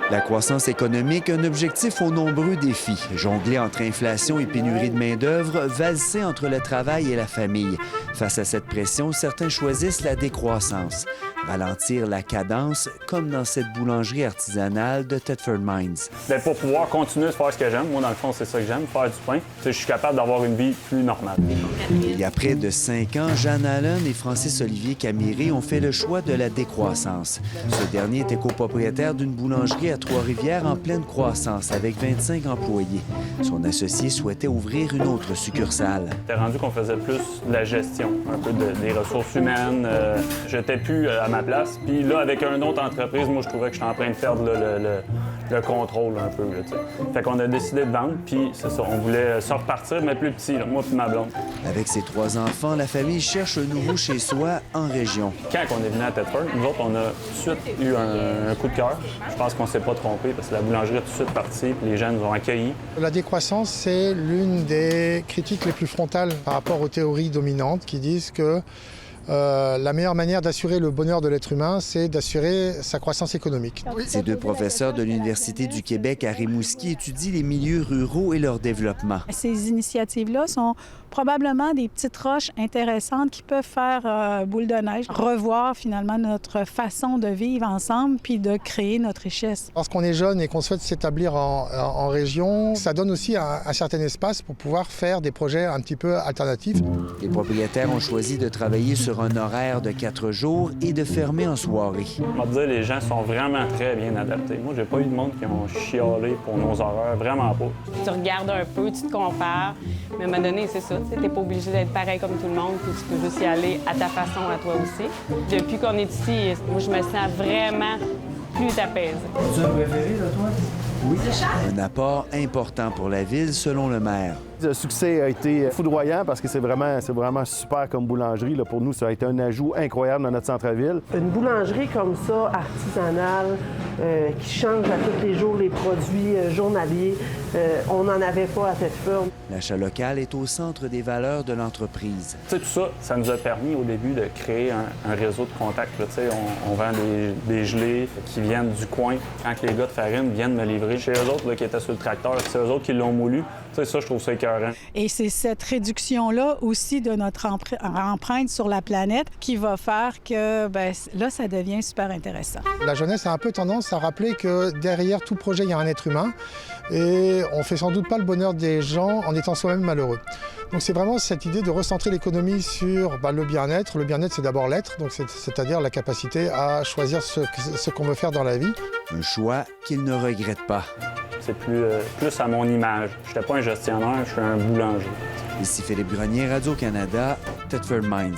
La croissance économique, un objectif aux nombreux défis. Jongler entre inflation et pénurie de main-d'œuvre, valser entre le travail et la famille. Face à cette pression, certains choisissent la décroissance. Ralentir la cadence, comme dans cette boulangerie artisanale de Thetford Mines. Bien, pour pouvoir continuer de faire ce que j'aime, moi, dans le fond, c'est ça que j'aime, faire du pain. Je suis capable d'avoir une vie plus normale. Il y a près de 5 ans, Jeanne Allen et Francis-Olivier Camiré ont fait le choix de la décroissance. Ce dernier était copropriétaire d'une boulangerie à Trois-Rivières en pleine croissance, avec 25 employés. Son associé souhaitait ouvrir une autre succursale. C'était rendu qu'on faisait plus de la gestion, un peu des ressources humaines. J'étais plus à ma place. Puis là, avec une autre entreprise, moi, je trouvais que j'étais en train de perdre le contrôle un peu. Là, fait qu'on a décidé de vendre, puis c'est ça, on voulait se repartir, mais plus petit, là, moi puis ma blonde. Avec ses 3 enfants, la famille cherche un nouveau chez-soi en région. Quand on est venu à Thetford, nous autres, on a tout de suite eu un coup de cœur. Je pense qu'on ne s'est pas trompé, parce que la boulangerie est tout de suite partie, puis les gens nous ont accueillis. La décroissance, c'est l'une des critiques les plus frontales par rapport aux théories dominantes qui disent que la meilleure manière d'assurer le bonheur de l'être humain, c'est d'assurer sa croissance économique. Ces 2 professeurs de l'Université du Québec à Rimouski étudient les milieux ruraux et leur développement. Ces initiatives-là sont probablement des petites roches intéressantes qui peuvent faire boule de neige, revoir finalement notre façon de vivre ensemble puis de créer notre richesse. Lorsqu'on est jeune et qu'on souhaite s'établir en région, ça donne aussi un certain espace pour pouvoir faire des projets un petit peu alternatifs. Les propriétaires ont choisi de travailler sur un horaire de 4 jours et de fermer en soirée. On va dire, les gens sont vraiment très bien adaptés. Moi, j'ai pas eu de monde qui ont chialé pour nos horaires, vraiment pas. Tu regardes un peu, tu te compares, mais à un moment donné, c'est ça. Tu n'es pas obligé d'être pareil comme tout le monde, puis tu peux juste y aller à ta façon, à toi aussi. Depuis qu'on est ici, moi, je me sens vraiment plus apaisée. Tu as un préféré, là, toi? Oui. Un apport important pour la ville, selon le maire. Le succès a été foudroyant parce que c'est vraiment super comme boulangerie. Là, pour nous, ça a été un ajout incroyable dans notre centre-ville. Une boulangerie comme ça, artisanale, qui change à tous les jours les produits journaliers, on n'en avait pas à Thetford. L'achat local est au centre des valeurs de l'entreprise. Tu sais, tout ça, ça nous a permis au début de créer un réseau de contacts. Là, on vend des gelées qui viennent du coin. Quand les gars de farine viennent me livrer chez eux autres là, qui étaient sur le tracteur, c'est eux autres qui l'ont moulu. Tu sais, ça, je trouve ça écœurant. Et c'est cette réduction-là aussi de notre empreinte sur la planète qui va faire que, bien, là, ça devient super intéressant. La jeunesse a un peu tendance à rappeler que derrière tout projet, il y a un être humain et on ne fait sans doute pas le bonheur des gens en étant soi-même malheureux. Donc c'est vraiment cette idée de recentrer l'économie sur le bien-être. Le bien-être, c'est d'abord l'être, donc c'est-à-dire la capacité à choisir ce qu'on veut faire dans la vie. Un choix qu'il ne regrette pas. C'est plus à mon image. Je n'étais pas un gestionnaire, je suis un boulanger. Ici Philippe Grenier, Radio-Canada, Thetford Mines.